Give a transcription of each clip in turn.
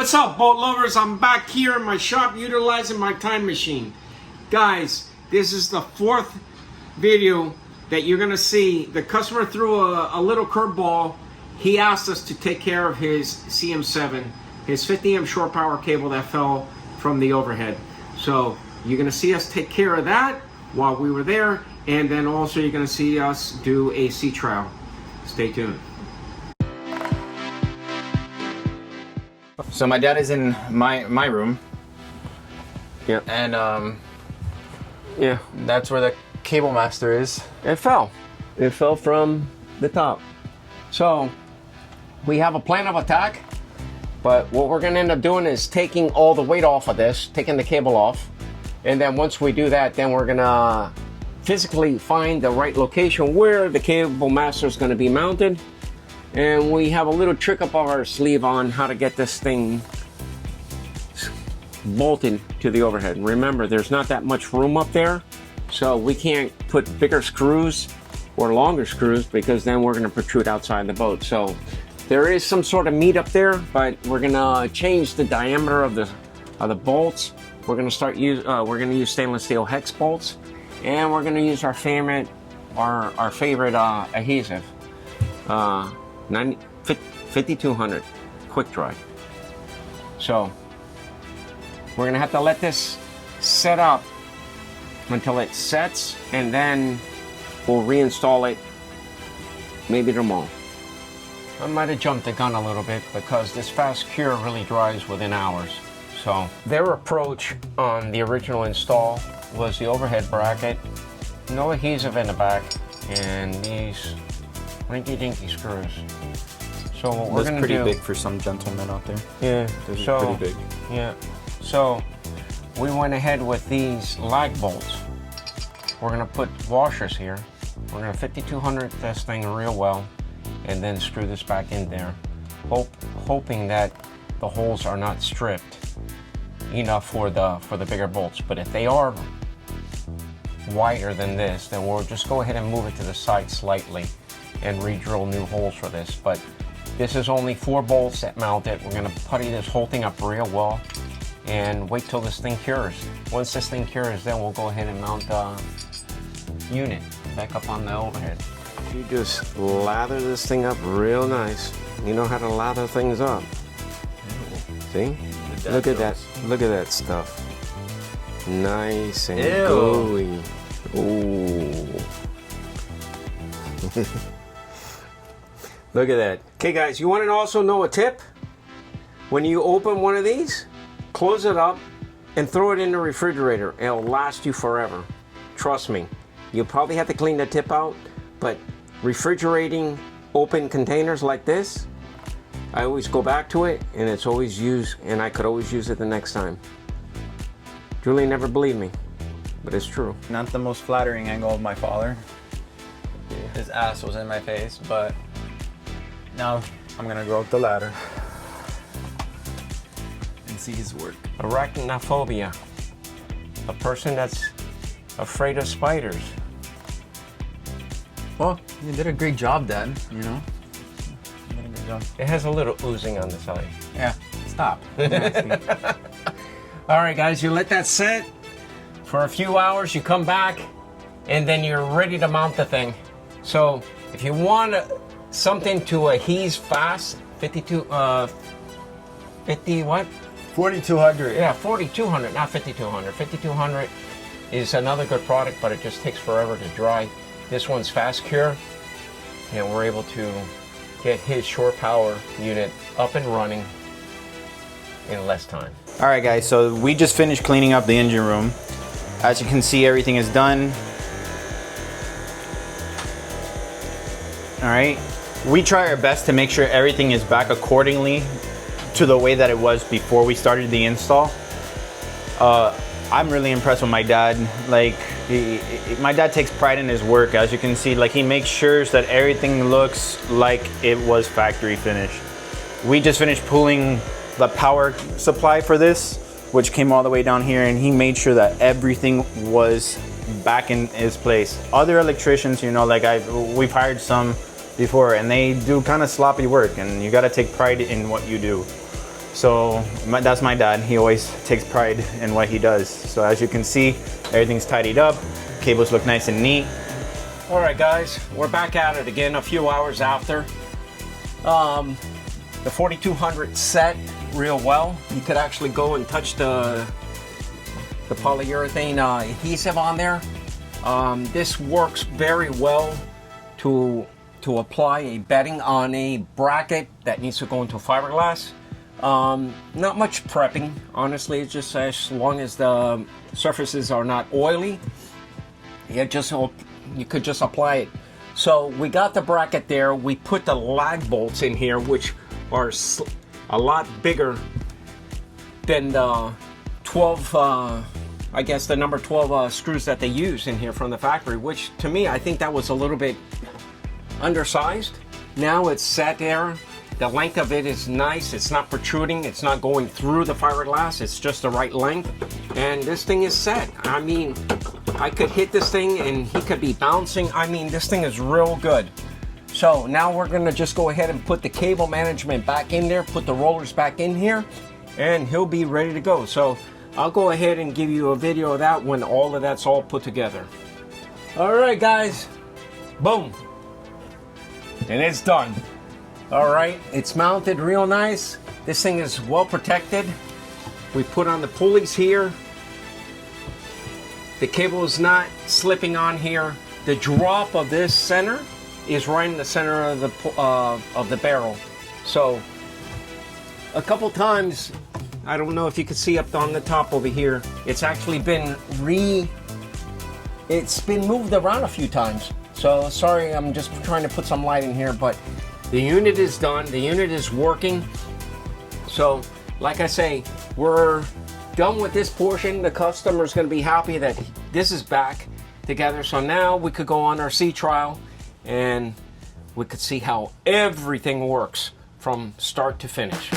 What's up, boat lovers? I'm back here in my shop utilizing my time machine. Guys, this is the fourth video that you're gonna see. The customer threw a little curveball. He asked us to take care of his CM7, his 50 amp shore power cable that fell from the overhead. So you're gonna see us take care of that while we were there, and then also you're gonna see us do a sea trial. Stay tuned. So my dad is in my room. Yeah. And Yeah. that's where the Cablemaster is. It fell. It fell from the top. So we have a plan of attack, but what we're gonna end up doing is taking all the weight off of this, taking the cable off. And then once we do that, then we're gonna physically find the right location where the Cablemaster is gonna be mounted. And we have a little trick up our sleeve on how to get this thing bolted to the overhead. Remember, there's not that much room up there, so we can't put bigger screws or longer screws because then we're going to protrude outside the boat. So there is some sort of meat up there, but we're going to change the diameter of the bolts. We're going to use stainless steel hex bolts, and we're going to use our favorite adhesive. 5200 quick dry. So we're gonna have to let this set up until it sets, and then we'll reinstall it maybe tomorrow. I might have jumped the gun a little bit because this fast cure really dries within hours. So their approach on the original install was the overhead bracket, no adhesive in the back, and these rinky-dinky screws. So what we're gonna do... That's pretty big for some gentlemen out there. Yeah. Those are pretty big. Yeah. So we went ahead with these lag bolts. We're gonna put washers here. We're gonna 5200 this thing real well, and then screw this back in there, hoping that the holes are not stripped enough for the bigger bolts. But if they are wider than this, then we'll just go ahead and move it to the side slightly and re-drill new holes for this. But this is only 4 bolts that mount it. We're gonna putty this whole thing up real well and wait till this thing cures. Once this thing cures, then we'll go ahead and mount the unit back up on the overhead. You just lather this thing up real nice. You know how to lather things up. See? Look at that. Look at that stuff. Nice and gooey. Ooh. Look at that. Okay guys, you want to also know a tip? When you open one of these, close it up and throw it in the refrigerator. It'll last you forever. Trust me. You'll probably have to clean the tip out, but refrigerating open containers like this, I always go back to it and it's always used, and I could always use it the next time. Julie never believed me, but it's true. Not the most flattering angle of my father. His ass was in my face, but now I'm gonna go up the ladder and see his work. Arachnophobia. A person that's afraid of spiders. Well, you did a great job, Dad, you know? You did a good job. It has a little oozing on the side. Yeah, stop. All right, guys, you let that sit for a few hours, you come back, and then you're ready to mount the thing. So if you want something to adhese fast, 50 what? 4200. Yeah, 4200, not 5200. 5200 is another good product, but it just takes forever to dry. This one's fast cure, and we're able to get his shore power unit up and running in less time. All right, guys, so we just finished cleaning up the engine room. As you can see, everything is done. All right, we try our best to make sure everything is back accordingly to the way that it was before we started the install. I'm really impressed with my dad. Like, my dad takes pride in his work. As you can see, like, he makes sure that everything looks like it was factory finished. We just finished pulling the power supply for this, which came all the way down here, and he made sure that everything was back in its place. Other electricians, you know, like we've hired some before, and they do kind of sloppy work, and you got to take pride in what you do. So that's my dad. He always takes pride in what he does. So as you can see, everything's tidied up. Cables look nice and neat. All right, guys, we're back at it again a few hours after. The 4200 set real well. You could actually go and touch the polyurethane adhesive on there. This works very well to apply a bedding on a bracket that needs to go into fiberglass. Not much prepping, honestly. It's just as long as the surfaces are not oily, you could just apply it. So we got the bracket there. We put the lag bolts in here, which are a lot bigger than the 12, I guess the number 12 screws that they use in here from the factory, which to me, I think that was a little bit undersized. Now it's set there. The length of it is nice. It's not protruding. It's not going through the fiberglass. It's just the right length. And this thing is set. I mean, I could hit this thing and he could be bouncing. I mean, this thing is real good. So now we're gonna just go ahead and put the cable management back in there, put the rollers back in here, and he'll be ready to go. So I'll go ahead and give you a video of that when all of that's all put together. All right, guys, boom. And it's done. All right, it's mounted real nice. This thing is well protected. We put on the pulleys here. The cable is not slipping on here. The drop of this center is right in the center of the barrel. So a couple times, I don't know if you can see up on the top over here, it's actually been it's been moved around a few times. So sorry, I'm just trying to put some light in here, but the unit is done. The unit is working. So like I say, we're done with this portion. The customer's going to be happy that this is back together. So now we could go on our sea trial and we could see how everything works from start to finish.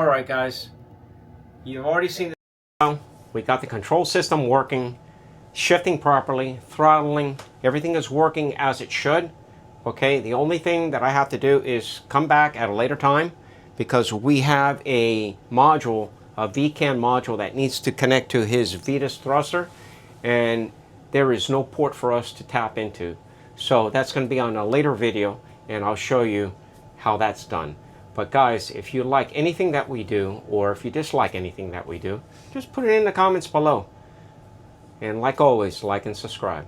right, guys. You've already seen the we got the control system working, shifting properly, throttling, everything is working as it should. Okay, the only thing that I have to do is come back at a later time because we have a module, a VCAN module that needs to connect to his Vetus thruster, and there is no port for us to tap into. So that's going to be on a later video, and I'll show you how that's done. But guys, if you like anything that we do, or if you dislike anything that we do, just put it in the comments below. And like always, like and subscribe.